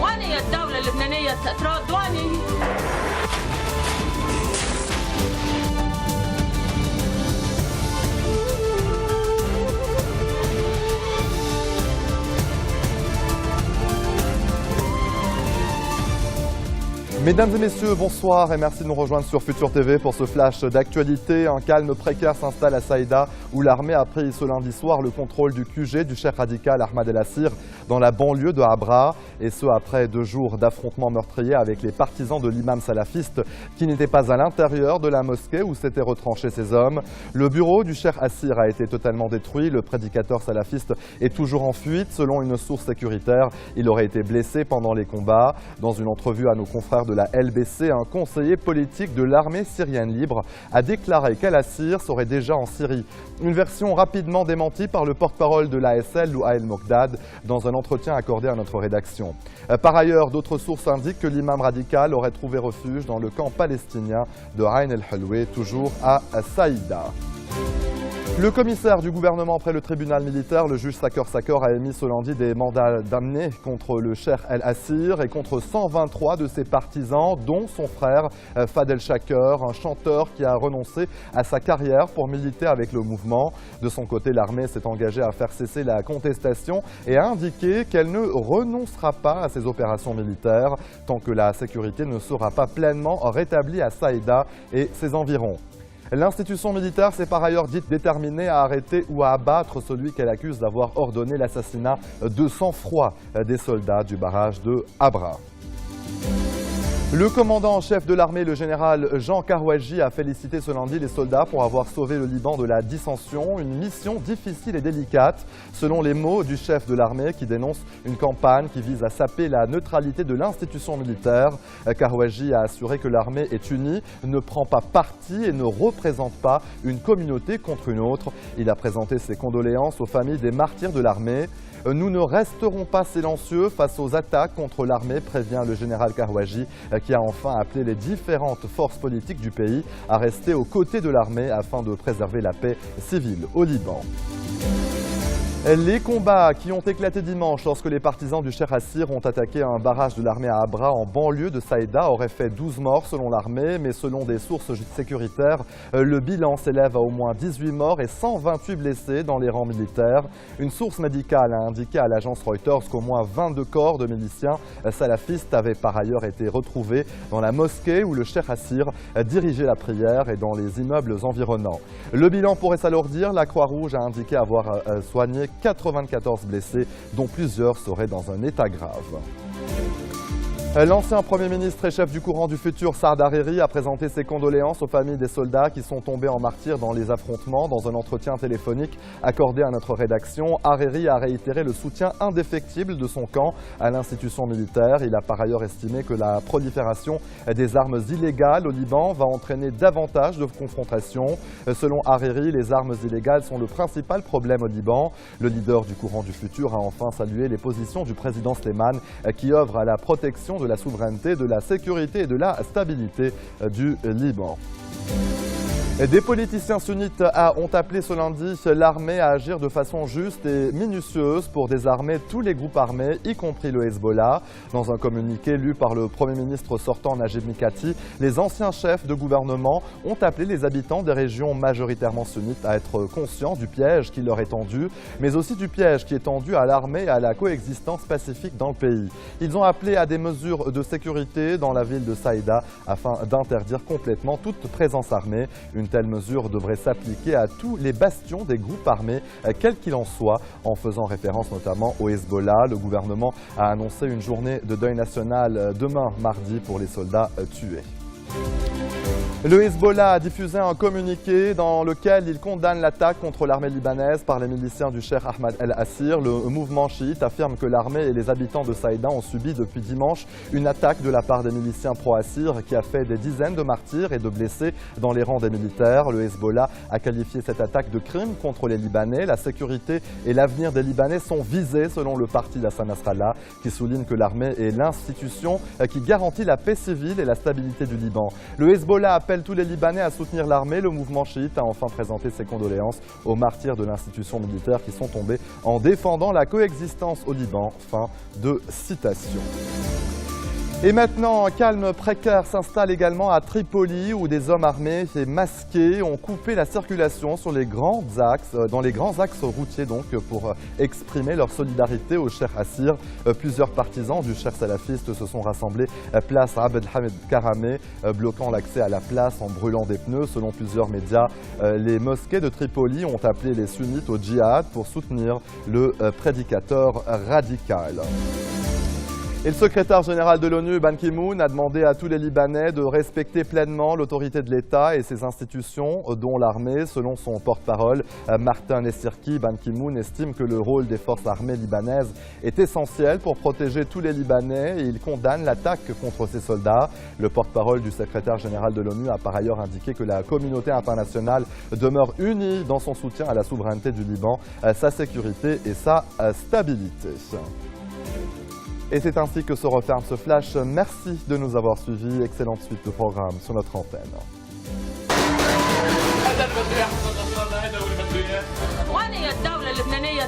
وين هي الدولة اللبنانية ترد؟ وين هي؟ Mesdames et messieurs, bonsoir et merci de nous rejoindre sur Futur TV pour ce flash d'actualité. Un calme précaire s'installe à Saïda où l'armée a pris ce lundi soir le contrôle du QG du chef radical Ahmad El-Assir dans la banlieue de Habra. Et ce après 2 jours d'affrontements meurtriers avec les partisans de l'imam salafiste qui n'étaient pas à l'intérieur de la mosquée où s'étaient retranchés ces hommes. Le bureau du chef Assir a été totalement détruit. Le prédicateur salafiste est toujours en fuite. Selon une source sécuritaire, il aurait été blessé pendant les combats. Dans une entrevue à nos confrères de la LBC, un conseiller politique de l'armée syrienne libre a déclaré qu'Al-Assir serait déjà en Syrie. Une version rapidement démentie par le porte-parole de l'ASL, Louhaïl Mokdad, dans un entretien accordé à notre rédaction. Par ailleurs, d'autres sources indiquent que l'imam radical aurait trouvé refuge dans le camp palestinien de Ain el-Helwe, toujours à Saïda. Le commissaire du gouvernement près le tribunal militaire, le juge Saker Saker, a émis ce lundi des mandats d'amener contre le cheikh El-Assir et contre 123 de ses partisans, dont son frère Fadel Shaker, un chanteur qui a renoncé à sa carrière pour militer avec le mouvement. De son côté, l'armée s'est engagée à faire cesser la contestation et a indiqué qu'elle ne renoncera pas à ses opérations militaires tant que la sécurité ne sera pas pleinement rétablie à Saïda et ses environs. L'institution militaire s'est par ailleurs dite déterminée à arrêter ou à abattre celui qu'elle accuse d'avoir ordonné l'assassinat de sang-froid des soldats du barrage de Habra. Le commandant en chef de l'armée, le général Jean Karouaji, a félicité ce lundi les soldats pour avoir sauvé le Liban de la dissension, une mission difficile et délicate, selon les mots du chef de l'armée qui dénonce une campagne qui vise à saper la neutralité de l'institution militaire. Karouaji a assuré que l'armée est unie, ne prend pas parti et ne représente pas une communauté contre une autre. Il a présenté ses condoléances aux familles des martyrs de l'armée. Nous ne resterons pas silencieux face aux attaques contre l'armée, prévient le général Karouaji, qui a enfin appelé les différentes forces politiques du pays à rester aux côtés de l'armée afin de préserver la paix civile au Liban. Les combats qui ont éclaté dimanche lorsque les partisans du cheikh Assir ont attaqué un barrage de l'armée à Habra en banlieue de Saïda auraient fait 12 morts selon l'armée, mais selon des sources sécuritaires, le bilan s'élève à au moins 18 morts et 128 blessés dans les rangs militaires. Une source médicale a indiqué à l'agence Reuters qu'au moins 22 corps de miliciens salafistes avaient par ailleurs été retrouvés dans la mosquée où le cheikh Assir dirigeait la prière et dans les immeubles environnants. Le bilan pourrait s'alourdir. La Croix-Rouge a indiqué avoir soigné 94 blessés, dont plusieurs seraient dans un état grave. L'ancien Premier ministre et chef du courant du futur, Saad Hariri, a présenté ses condoléances aux familles des soldats qui sont tombés en martyrs dans les affrontements. Dans un entretien téléphonique accordé à notre rédaction, Hariri a réitéré le soutien indéfectible de son camp à l'institution militaire. Il a par ailleurs estimé que la prolifération des armes illégales au Liban va entraîner davantage de confrontations. Selon Hariri, les armes illégales sont le principal problème au Liban. Le leader du courant du futur a enfin salué les positions du président Sleiman qui œuvre à la protection de la souveraineté, de la sécurité et de la stabilité du Liban. Des politiciens sunnites ont appelé ce lundi l'armée à agir de façon juste et minutieuse pour désarmer tous les groupes armés, y compris le Hezbollah. Dans un communiqué lu par le Premier ministre sortant Najib Mikati, les anciens chefs de gouvernement ont appelé les habitants des régions majoritairement sunnites à être conscients du piège qui leur est tendu, mais aussi du piège qui est tendu à l'armée et à la coexistence pacifique dans le pays. Ils ont appelé à des mesures de sécurité dans la ville de Saïda afin d'interdire complètement toute présence armée. Une telle mesure devrait s'appliquer à tous les bastions des groupes armés, quel qu'il en soit, en faisant référence notamment au Hezbollah. Le gouvernement a annoncé une journée de deuil national demain, mardi, pour les soldats tués. Le Hezbollah a diffusé un communiqué dans lequel il condamne l'attaque contre l'armée libanaise par les miliciens du cheikh Ahmad El-Assir. Le mouvement chiite affirme que l'armée et les habitants de Saïda ont subi depuis dimanche une attaque de la part des miliciens pro-Assir qui a fait des dizaines de martyrs et de blessés dans les rangs des militaires. Le Hezbollah a qualifié cette attaque de crime contre les Libanais. La sécurité et l'avenir des Libanais sont visés selon le parti d'Hassan Nasrallah qui souligne que l'armée est l'institution qui garantit la paix civile et la stabilité du Liban. Le Hezbollah appelle appelle tous les Libanais à soutenir l'armée. Le mouvement chiite a enfin présenté ses condoléances aux martyrs de l'institution militaire qui sont tombés en défendant la coexistence au Liban. Fin de citation. Et maintenant, un calme précaire s'installe également à Tripoli où des hommes armés et masqués ont coupé la circulation sur les grands axes, dans les grands axes routiers donc, pour exprimer leur solidarité au Cheikh Assir. Plusieurs partisans du Cheikh salafiste se sont rassemblés place Abd Hamid Karameh, bloquant l'accès à la place en brûlant des pneus. Selon plusieurs médias, les mosquées de Tripoli ont appelé les sunnites au djihad pour soutenir le prédicateur radical. Et le secrétaire général de l'ONU, Ban Ki-moon, a demandé à tous les Libanais de respecter pleinement l'autorité de l'État et ses institutions, dont l'armée. Selon son porte-parole, Martin Essirki, Ban Ki-moon estime que le rôle des forces armées libanaises est essentiel pour protéger tous les Libanais et il condamne l'attaque contre ces soldats. Le porte-parole du secrétaire général de l'ONU a par ailleurs indiqué que la communauté internationale demeure unie dans son soutien à la souveraineté du Liban, sa sécurité et sa stabilité. Et c'est ainsi que se referme ce flash. Merci de nous avoir suivis. Excellente suite de programme sur notre antenne. وين هي الدولة اللبنانية